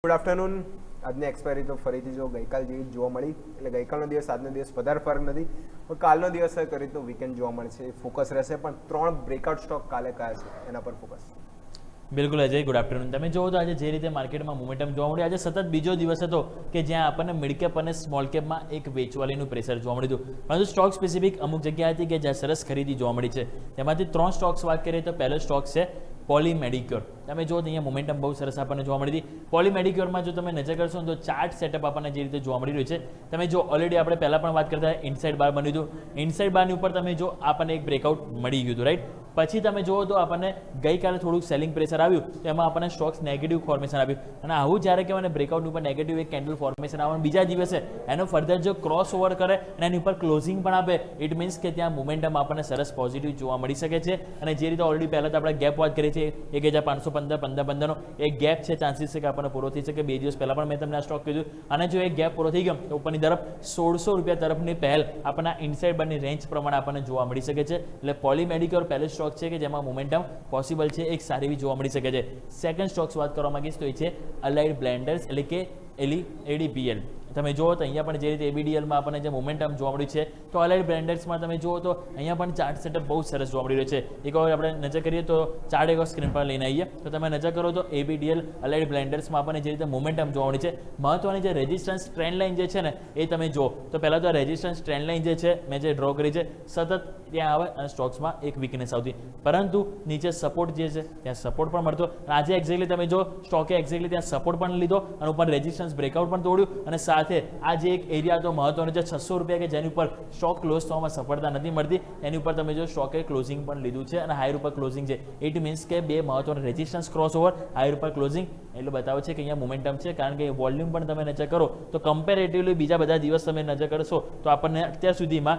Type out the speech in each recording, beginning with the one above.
Good afternoon. આજની expiry તો ફરીથી જો ગઈકાલ જેવી જ જોવા મળી, એટલે ગઈકાલનો દિવસ આજનો દિવસ વધારે ફરક નથી, પણ કાલનો દિવસ કરી રીતનું વીકેન્ડ જોવા મળશે, ફોકસ રહેશે. પણ 3 બ્રેકઆઉટ સ્ટોક કાલે કયા છે એના પર ફોકસ. બિલકુલ અજય, ગુડ આફ્ટરનૂન. તમે જોવો તો આજે જે રીતે માર્કેટમાં મોમેન્ટમ જોવા મળ્યું, આજે સતત બીજો દિવસ હતો કે જ્યાં આપણને મિડ કેપ અને સ્મોલ કેપમાં એક વેચવાલીનું પ્રેશર જોવા મળ્યું હતું. પરંતુ સ્ટોક સ્પેસિફિક અમુક જગ્યા હતી કે જ્યાં સરસ ખરીદી જોવા મળી છે. તેમાંથી 3 સ્ટોક્સ વાત કરીએ તો પહેલો સ્ટોક છે પોલી મેડિક્યોર. તમે જો અહીંયા મોમેન્ટમ બહુ સરસ આપણને જોવા મળી હતી. પોલી મેડિક્યોરમાં જો તમે નજર કરશો તો ચાર્ટ સેટઅપ આપણને જે રીતે જોવા મળી રહ્યું છે, તમે જો ઓલરેડી આપણે પહેલાં પણ વાત કરતા ઇનસાઇડ બાર બન્યું હતું. ઇનસાઇડ બારની ઉપર તમે જો આપણને એક બ્રેકઆઉટ મળી ગયું હતું, રાઈટ. પછી તમે જુઓ તો આપણને ગઈકાલે થોડુંક સેલિંગ પ્રેશર આવ્યું, તો એમાં આપણને સ્ટોક્સ નેગેટિવ ફોર્મેશન આપ્યું. અને આવું જ્યારે કહેવાય ને બ્રેકઆઉટ ઉપર નેગેટિવ એક કેન્ડલ ફોર્મેશન આવવાનું બીજા દિવસે એનો ફર્ધર જો ક્રોસ ઓવર કરે અને એની ઉપર ક્લોઝિંગ પણ આપે, ઇટ મીન્સ કે ત્યાં મોમેન્ટમ આપણને સરસ પોઝિટિવ જોવા મળી શકે છે. અને જે રીતે ઓલરેડી પહેલાં તો આપણે ગેપ વાત કરીએ છીએ 1515-1515નો એક ગેપ છે, ચાન્સીસ છે કે આપણને પૂરો થઈ શકે. 2 દિવસ પહેલાં પણ મેં તમને આ સ્ટોક કીધું, અને જો એક ગેપ પૂરો થઈ ગયો તો ઉપરની તરફ 1600 રૂપિયા તરફની પહેલ આપણને ઇનસાઇડ બારની રેન્જ પ્રમાણે આપણને જોવા મળી શકે છે. એટલે પોલી મેડિક્યોર પહેલો સ્ટોક છે કે જેમાં મોમેન્ટમ પોસિબલ છે, એક સારી એવી જોવા મળી શકે છે. સેકન્ડ સ્ટોક્સ વાત કરવા માંગીશ તો એ છે અલાઇડ બ્લેન્ડર્સ, એટલે કે એડીબીએલ. તમે જુઓ તો અહીંયા પણ જે રીતે એબીડીએલમાં આપણને જે મોમેન્ટમ જોવા મળ્યું છે, તો અલાઇડ બ્લેન્ડર્સમાં તમે જુઓ તો અહીંયા પણ ચાર્ટ સેટઅપ બહુ સરસ જોવા મળી રહ્યો છે. એક વાર આપણે નજર કરીએ તો ચાર્ટ એક સ્ક્રીન પર લઈને આવીએ તો તમે નજર કરો તો એબીડીએલ અલાઇડ બ્લેન્ડર્સમાં આપણને જે રીતે મોમેન્ટમ જોવા મળી છે. મહત્વની જે રેઝિસ્ટન્સ ટ્રેન્ડ લાઇન જે છે ને એ તમે જુઓ તો પહેલાં તો રેઝિસ્ટન્સ ટ્રેન્ડ લાઇન જે છે મેં જે ડ્રો કરી છે, સતત ત્યાં આવે અને સ્ટોક્સમાં એક વીકનેસ આવતી, પરંતુ નીચે સપોર્ટ જે છે ત્યાં સપોર્ટ પણ મળતો. આજે એક્ઝેક્ટલી તમે જો સ્ટોકે એક્ઝેક્ટલી ત્યાં સપોર્ટ પણ લીધો અને ઉપર રેઝિસ્ટન્સ બ્રેકઆઉટ પણ તોડ્યું. અને સાથે આ જે એક એરિયા તો મહત્વનો છે 600 રૂપિયા, કે જેની ઉપર સ્ટોક ક્લોઝ થવામાં સફળતા નથી મળતી, એની ઉપર તમે જો સ્ટોકે ક્લોઝિંગ પણ લીધું છે અને હાયર ઉપર ક્લોઝિંગ છે. ઇટ મીન્સ કે બે મહત્વના રેઝિસ્ટન્સ ક્રોસ ઓવર, હાયર ઉપર ક્લોઝિંગ, એટલે બતાવે છે કે અહીંયા મોમેન્ટમ છે. કારણ કે વોલ્યુમ પણ તમે નજર કરો તો કમ્પેરેટિવલી બીજા બધા દિવસ તમે નજર કરશો તો આપણને અત્યાર સુધીમાં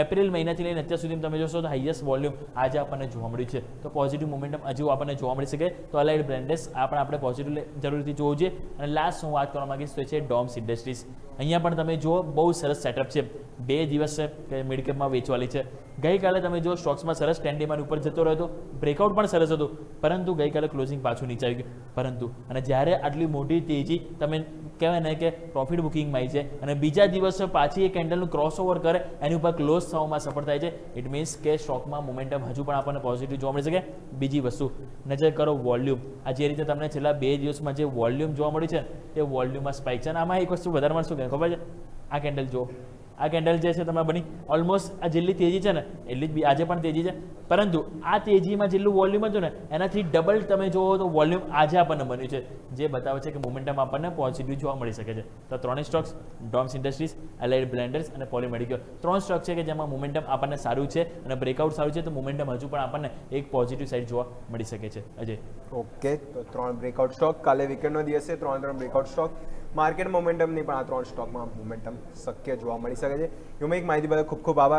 એપ્રિલ મહિનાથી લઈને અત્યાર સુધીમાં તમે જોશો તો હાઈએસ્ટ વોલ્યુમ આજે આપણને જોવા મળ્યું છે. તો પોઝિટિવ મોમેન્ટમ હજુ આપણને જોવા મળી શકે. તો અલાઇડ બ્લેન્ડર્સ આપણે પોઝિટિવ જરૂરથી જોવું જોઈએ. અને લાસ્ટ હું વાત કરવા માંગીશ તો છે ડોમ્સ ઇન્ડસ્ટ્રીઝ. અહીંયા પણ તમે જુઓ બહુ સરસ સેટઅપ છે. 2 દિવસ છે કે મિડ કેપમાં વેચવાલી છે. ગઈકાલે તમે જો સ્ટોક્સમાં સરસ ટેન્ડીમાં ઉપર જતો રહ્યો હતો, બ્રેકઆઉટ પણ સરસ હતું, પરંતુ ગઈકાલે ક્લોઝિંગ પાછું નીચે આવી ગયું. પરંતુ અને જ્યારે આટલી મોટી તેજી તમે કહેવાય ને કે પ્રોફિટ બુકિંગમાં આવી છે અને બીજા દિવસે પાછી એ કેન્ડલનું ક્રોસ ઓવર કરે, એની ઉપર ક્લોઝ થવામાં સફળ થાય છે, ઇટ મીન્સ કે સ્ટોકમાં મોમેન્ટમ હજુ પણ આપણને પોઝિટિવ જોવા મળી શકે. બીજી વસ્તુ નજર કરો વોલ્યુમ. આ જે રીતે તમને છેલ્લા 2 દિવસમાં જે વોલ્યુમ જોવા મળ્યું છે એ વોલ્યુમમાં સ્પાઇક છે. અને આમાં એક વસ્તુ વધારે મળશું કે ખબર છે, આ કેન્ડલ જુઓ, આ કેન્ડલ જે છે તમારે બની ઓલમોસ્ટ આ જેટલી તેજી છે ને એટલી જ આજે પણ તેજી છે, પરંતુ આ તેજીમાં જેટલું વોલ્યુમ હતું ને એનાથી ડબલ તમે જુઓ તો વોલ્યુમ આજે આપણને બન્યું છે, જે બતાવે છે કે મોમેન્ટમ આપણને પોઝિટિવ જોવા મળી શકે છે. તો 3 સ્ટોક્સ ડોમ્સ ઇન્ડસ્ટ્રીઝ, અલાઇડ બ્લેન્ડર્સ અને પોલી મેડિક્યોર, 3 સ્ટોક છે કે જેમાં મોમેન્ટમ આપણને સારું છે અને બ્રેકઆઉટ સારું છે. તો મોમેન્ટમ હજુ પણ આપણને એક પોઝિટિવ સાઇડ જોવા મળી શકે છે. અજય, ઓકે, તો 3 બ્રેકઆઉટ સ્ટોક કાલે વીકેન્ડનો દિવસ છે. 3 બ્રેકઆઉટ સ્ટોક માર્કેટ મોમેન્ટમની પણ આ 3 સ્ટોકમાં મોમેન્ટમ શક્ય જોવા મળી શકે છે. યુમિક માહિતી બદલ ખૂબ ખૂબ આભાર.